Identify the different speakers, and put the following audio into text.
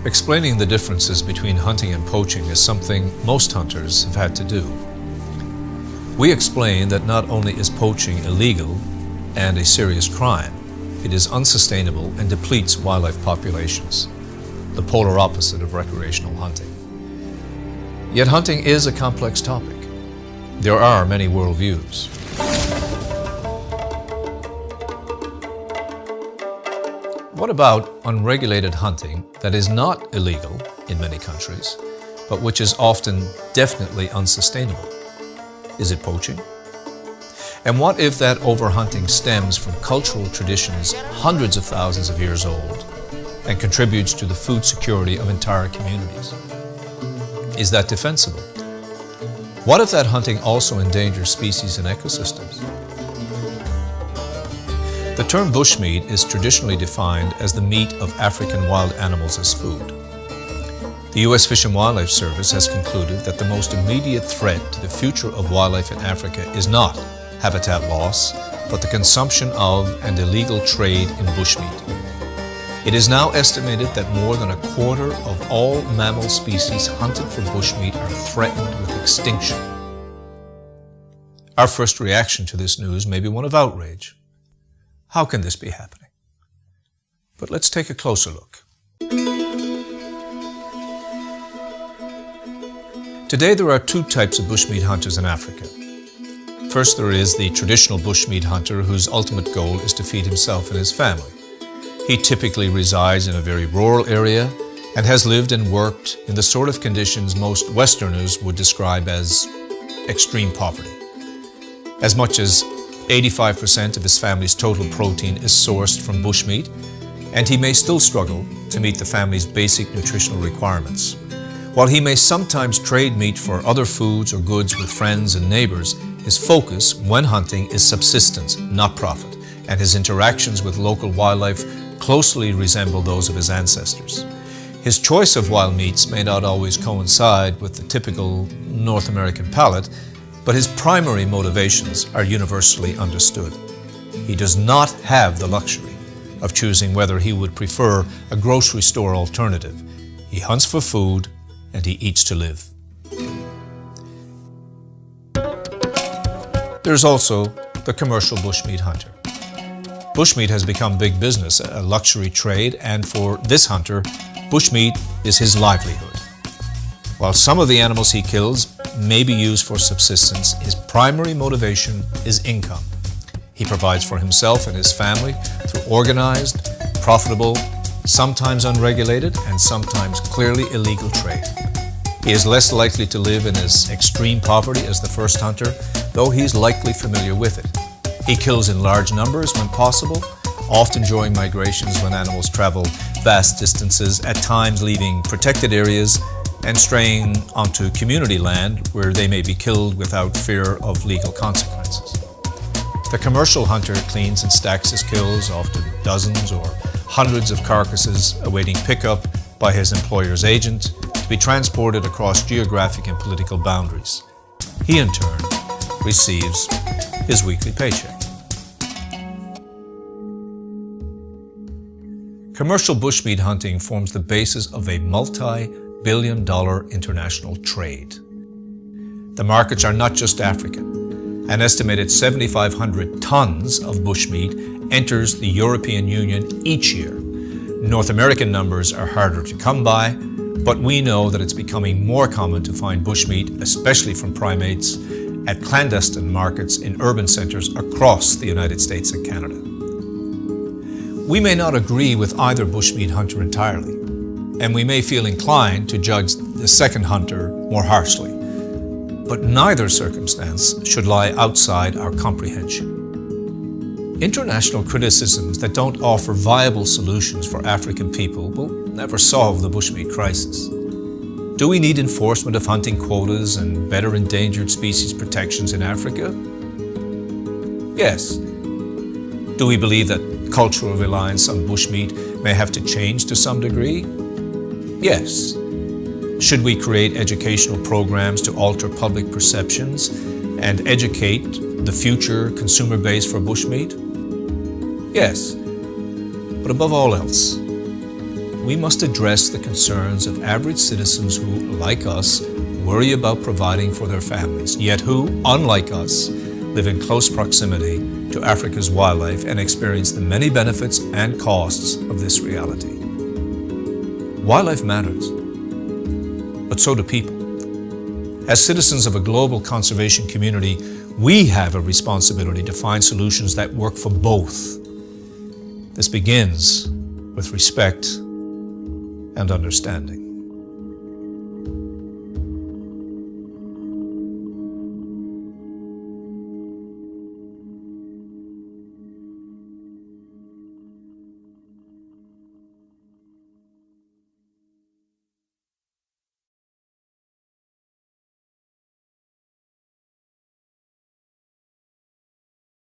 Speaker 1: Explaining the differences between hunting and poaching is something most hunters have had to do. We explain that not only is poaching illegal and a serious crime, it is unsustainable and depletes wildlife populations, the polar opposite of recreational hunting. Yet hunting is a complex topic. There are many worldviews. What about unregulated hunting that is not illegal in many countries, but which is often definitely unsustainable? Is it poaching? And what if that overhunting stems from cultural traditions hundreds of thousands of years old and contributes to the food security of entire communities? Is that defensible? What if that hunting also endangers species and ecosystems? The term bushmeat is traditionally defined as the meat of African wild animals as food. The U.S. Fish and Wildlife Service has concluded that the most immediate threat to the future of wildlife in Africa is not habitat loss, but the consumption of and illegal trade in bushmeat. It is now estimated that more than a quarter of all mammal species hunted for bushmeat are threatened with extinction. Our first reaction to this news may be one of outrage. How can this be happening? But let's take a closer look. Today there are two types of bushmeat hunters in Africa. First, there is the traditional bushmeat hunter whose ultimate goal is to feed himself and his family. He typically resides in a very rural area and has lived and worked in the sort of conditions most Westerners would describe as extreme poverty. As much as 85% of his family's total protein is sourced from bushmeat, and he may still struggle to meet the family's basic nutritional requirements. While he may sometimes trade meat for other foods or goods with friends and neighbors, his focus when hunting is subsistence, not profit, and his interactions with local wildlife closely resemble those of his ancestors. His choice of wild meats may not always coincide with the typical North American palate, but his primary motivations are universally understood. He does not have the luxury of choosing whether he would prefer a grocery store alternative. He hunts for food and he eats to live. There's also the commercial bushmeat hunter. Bushmeat has become big business, a luxury trade, and for this hunter, bushmeat is his livelihood. While some of the animals he kills may be used for subsistence, his primary motivation is income. He provides for himself and his family through organized, profitable, sometimes unregulated, and sometimes clearly illegal trade. He is less likely to live in as extreme poverty as the first hunter, though he's likely familiar with it. He kills in large numbers when possible, often during migrations when animals travel vast distances, at times leaving protected areas and straying onto community land where they may be killed without fear of legal consequences. The commercial hunter cleans and stacks his kills, often dozens or hundreds of carcasses awaiting pickup by his employer's agent to be transported across geographic and political boundaries. He in turn receives his weekly paycheck. Commercial bushmeat hunting forms the basis of a multi-billion-dollar international trade. The markets are not just African. An estimated 7,500 tons of bushmeat enters the European Union each year. North American numbers are harder to come by, but we know that it's becoming more common to find bushmeat, especially from primates, at clandestine markets in urban centers across the United States and Canada. We may not agree with either bushmeat hunter entirely, and we may feel inclined to judge the second hunter more harshly, but neither circumstance should lie outside our comprehension. International criticisms that don't offer viable solutions for African people will never solve the bushmeat crisis. Do we need enforcement of hunting quotas and better endangered species protections in Africa? Yes. Do we believe that cultural reliance on bushmeat may have to change to some degree? Yes. Should we create educational programs to alter public perceptions and educate the future consumer base for bushmeat? Yes, but above all else, we must address the concerns of average citizens who, like us, worry about providing for their families, yet who, unlike us, live in close proximity to Africa's wildlife and experience the many benefits and costs of this reality. Wildlife matters, but so do people. As citizens of a global conservation community, we have a responsibility to find solutions that work for both. This begins with respect and understanding.